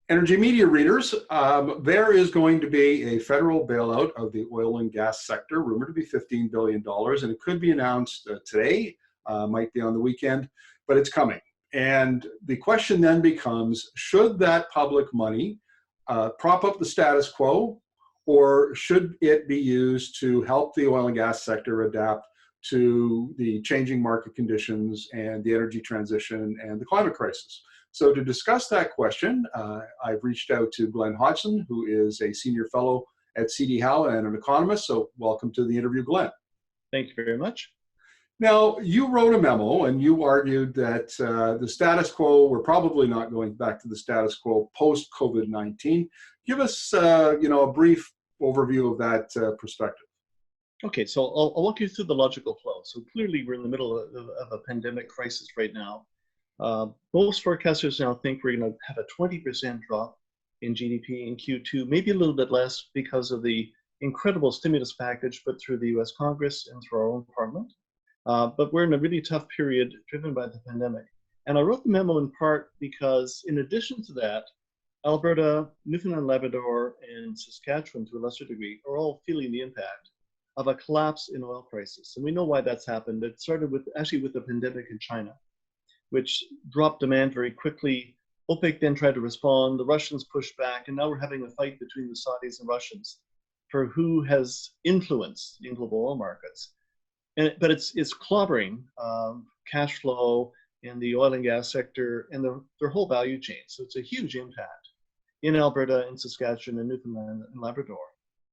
Energy media readers, there is going to be a federal bailout of the oil and gas sector, rumored to be $15 billion, and it could be announced today, might be on the weekend, but it's coming. And the question then becomes, should that public money prop up the status quo, or should it be used to help the oil and gas sector adapt to the changing market conditions and the energy transition and the climate crisis? So to discuss that question, I've reached out to Glen Hodgson, who is a senior fellow at CD Howe and an economist. So welcome to the interview, Glen. Thank you very much. Now, you wrote a memo and you argued that the status quo, we're probably not going back to the status quo post-COVID-19. Give us a brief overview of that perspective. Okay, so I'll walk you through the logical flow. So clearly we're in the middle of a pandemic crisis right now. Most forecasters now think we're going to have a 20% drop in GDP in Q2, maybe a little bit less because of the incredible stimulus package put through the US Congress and through our own parliament. But we're in a really tough period driven by the pandemic. And I wrote the memo in part because in addition to that, Alberta, Newfoundland, Labrador, and Saskatchewan to a lesser degree are all feeling the impact of a collapse in oil prices. And we know why that's happened. It started with the pandemic in China, which dropped demand very quickly. OPEC then tried to respond, the Russians pushed back, and now we're having a fight between the Saudis and Russians for who has influence in global oil markets. But it's clobbering cash flow in the oil and gas sector and their whole value chain. So it's a huge impact in Alberta and Saskatchewan and Newfoundland and Labrador,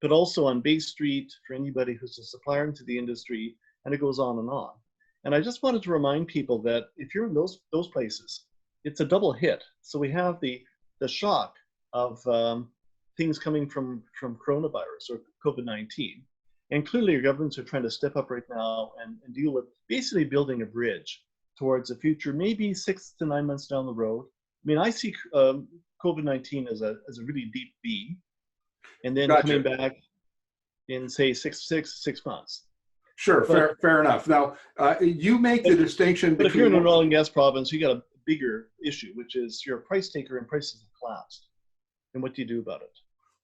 but also on Bay Street for anybody who's a supplier into the industry, and it goes on and on. And I just wanted to remind people that if you're in those places, it's a double hit. So we have the shock of things coming from coronavirus or COVID-19. And clearly your governments are trying to step up right now and deal with basically building a bridge towards a future, maybe 6 to 9 months down the road. I mean, I see COVID-19 as a really deep V, and then coming back in say six months. Sure, fair enough. Now, you make the distinction between... But if you're in an oil and gas province, you got a bigger issue, which is you're a price taker and prices have collapsed. And what do you do about it?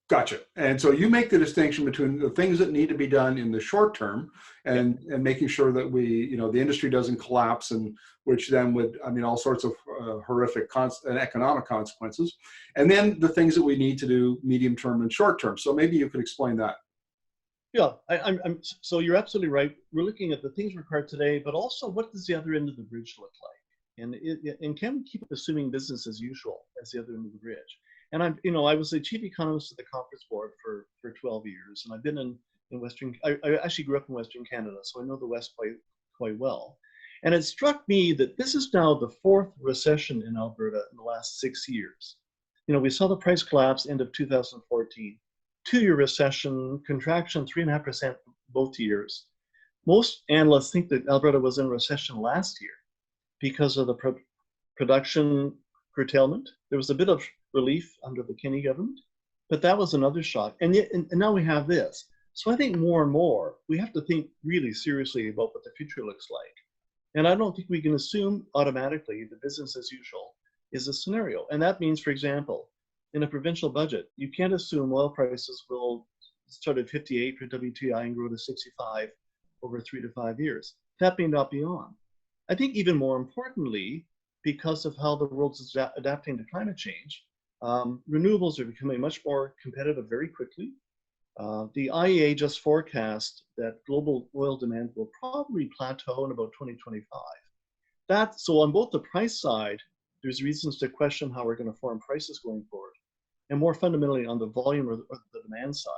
Gotcha. And so you make the distinction between the things that need to be done in the short term and making sure that the industry doesn't collapse, and which then would, all sorts of horrific economic consequences. And then the things that we need to do medium term and short term. So maybe you could explain that. Yeah, so you're absolutely right. We're looking at the things required today, but also what does the other end of the bridge look like? And can we keep assuming business as usual as the other end of the bridge? And I was the chief economist of the Conference Board for 12 years, and I've been in I actually grew up in Western Canada, so I know the West quite well. And it struck me that this is now the 4th recession in Alberta in the last 6 years. We saw the price collapse end of 2014. 2-year recession, contraction 3.5% both years. Most analysts think that Alberta was in recession last year because of the production curtailment. There was a bit of relief under the Kenney government, but that was another shock. And now we have this. So I think more and more, we have to think really seriously about what the future looks like. And I don't think we can assume automatically that business as usual is a scenario. And that means, for example, in a provincial budget, you can't assume oil prices will start at 58 for WTI and grow to 65 over 3 to 5 years. That may not be on. I think even more importantly, because of how the world is adapting to climate change, renewables are becoming much more competitive very quickly. The IEA just forecast that global oil demand will probably plateau in about 2025. So on both the price side, there's reasons to question how we're going to form prices going forward. And more fundamentally on the volume or the demand side,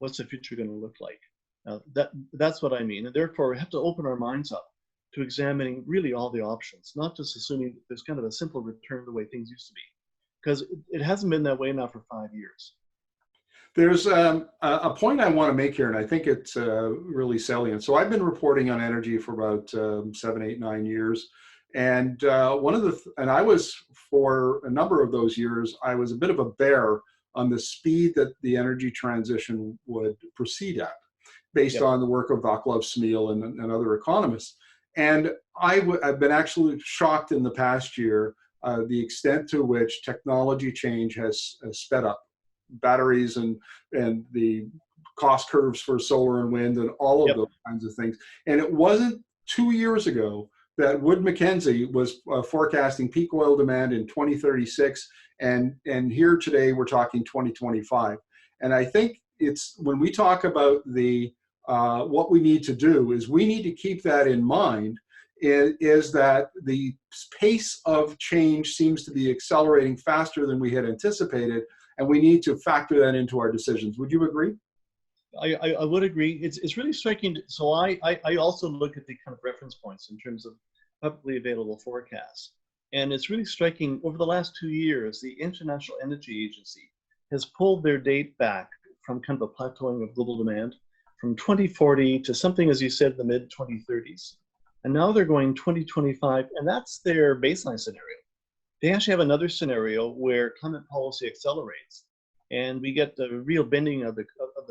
what's the future going to look like? That's what I mean. And therefore, we have to open our minds up to examining really all the options, not just assuming there's kind of a simple return the way things used to be, because it hasn't been that way now for 5 years. There's a point I want to make here, and I think it's really salient. So I've been reporting on energy for about 7, 8, 9 years. And and I was, for a number of those years, I was a bit of a bear on the speed that the energy transition would proceed at, based on the work of Vaclav Smil and other economists. And I've been actually shocked in the past year the extent to which technology change has sped up batteries and the cost curves for solar and wind and all of Yep. those kinds of things. And it wasn't 2 years ago that Wood Mackenzie was forecasting peak oil demand in 2036, and here today we're talking 2025. And I think it's when we talk about the what we need to do is we need to keep that in mind. Is that the pace of change seems to be accelerating faster than we had anticipated, and we need to factor that into our decisions. Would you agree? I would agree. It's really striking. So I also look at the kind of reference points in terms of publicly available forecasts. And it's really striking. Over the last 2 years, the International Energy Agency has pulled their date back from kind of a plateauing of global demand from 2040 to something, as you said, the mid 2030s. And now they're going 2025, and that's their baseline scenario. They actually have another scenario where climate policy accelerates, and we get the real bending of the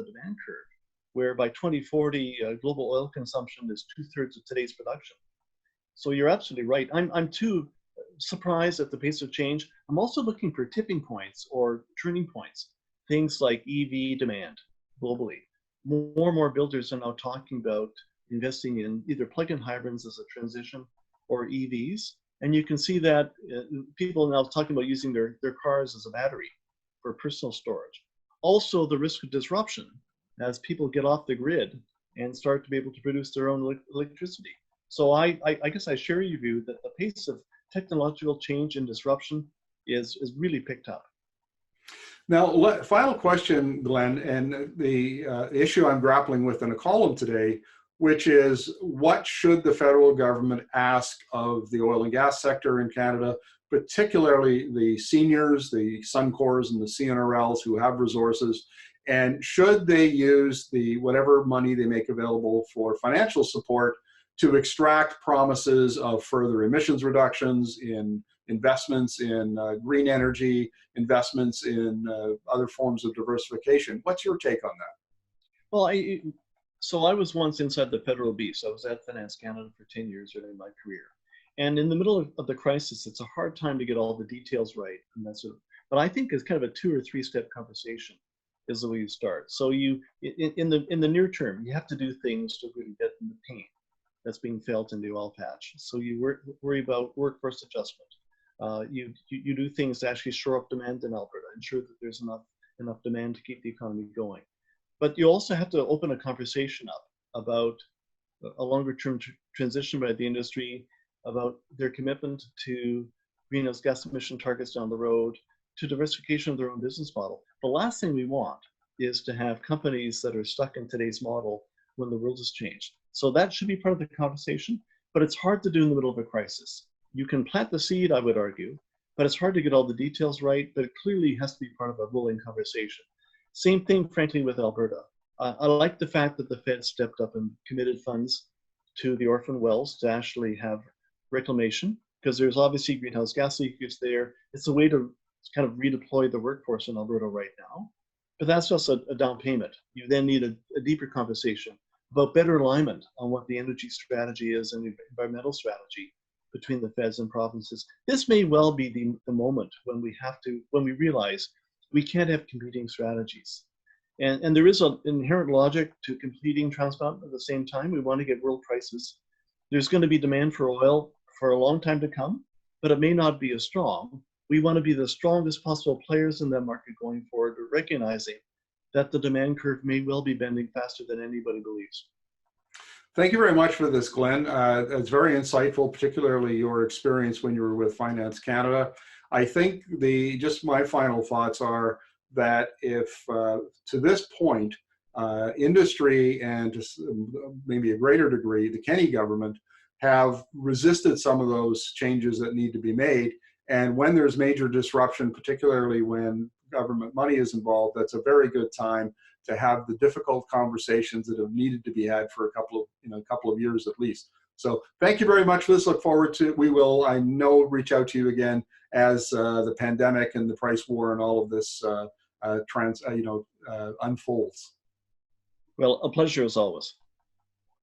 demand curve, where by 2040, global oil consumption is 2/3 of today's production. So you're absolutely right. I'm too surprised at the pace of change. I'm also looking for tipping points or turning points, things like EV demand globally. More and more builders are now talking about investing in either plug-in hybrids as a transition or EVs. And you can see that people are now talking about using their cars as a battery for personal storage. Also, the risk of disruption as people get off the grid and start to be able to produce their own electricity. So I guess I share your view that the pace of technological change and disruption is really picked up. Now, final question, Glenn, and the issue I'm grappling with in a column today, which is what should the federal government ask of the oil and gas sector in Canada, particularly the seniors, the Suncors and the CNRLs who have resources, and should they use the whatever money they make available for financial support to extract promises of further emissions reductions, in investments in green energy, investments in other forms of diversification? What's your take on that? Well, so I was once inside the federal beast. I was at Finance Canada for 10 years early in my career. And in the middle of the crisis, it's a hard time to get all the details right. And that's but I think it's kind of a 2 or 3 step conversation is the way you start. So in the near term, you have to do things to really get in the pain that's being felt in the oil patch. So you worry about workforce adjustment. You do things to actually shore up demand in Alberta, ensure that there's enough demand to keep the economy going. But you also have to open a conversation up about a longer term transition by the industry, about their commitment to greenhouse gas emission targets down the road, to diversification of their own business model. The last thing we want is to have companies that are stuck in today's model when the world has changed. So that should be part of the conversation, but it's hard to do in the middle of a crisis. You can plant the seed, I would argue, but it's hard to get all the details right, but it clearly has to be part of a rolling conversation. Same thing, frankly, with Alberta. I like the fact that the Fed stepped up and committed funds to the orphan wells to actually have reclamation, because there's obviously greenhouse gas leakage there. It's a way to kind of redeploy the workforce in Alberta right now, but that's just a down payment. You then need a deeper conversation about better alignment on what the energy strategy is and the environmental strategy between the feds and provinces. This may well be the moment when we realize we can't have competing strategies. And there is an inherent logic to completing Trans Mountain at the same time. We want to get world prices. There's going to be demand for oil for a long time to come, but it may not be as strong. We want to be the strongest possible players in that market going forward, recognizing that the demand curve may well be bending faster than anybody believes. Thank you very much for this, Glenn. It's very insightful, particularly your experience when you were with Finance Canada. I think just my final thoughts are that if to this point, industry and to maybe a greater degree, the Kenney government have resisted some of those changes that need to be made. And when there's major disruption, particularly when government money is involved, that's a very good time to have the difficult conversations that have needed to be had for a couple of years at least. So thank you very much for this. Look forward to, we will, I know, reach out to you again as the pandemic and the price war and all of this unfolds. Well, a pleasure as always.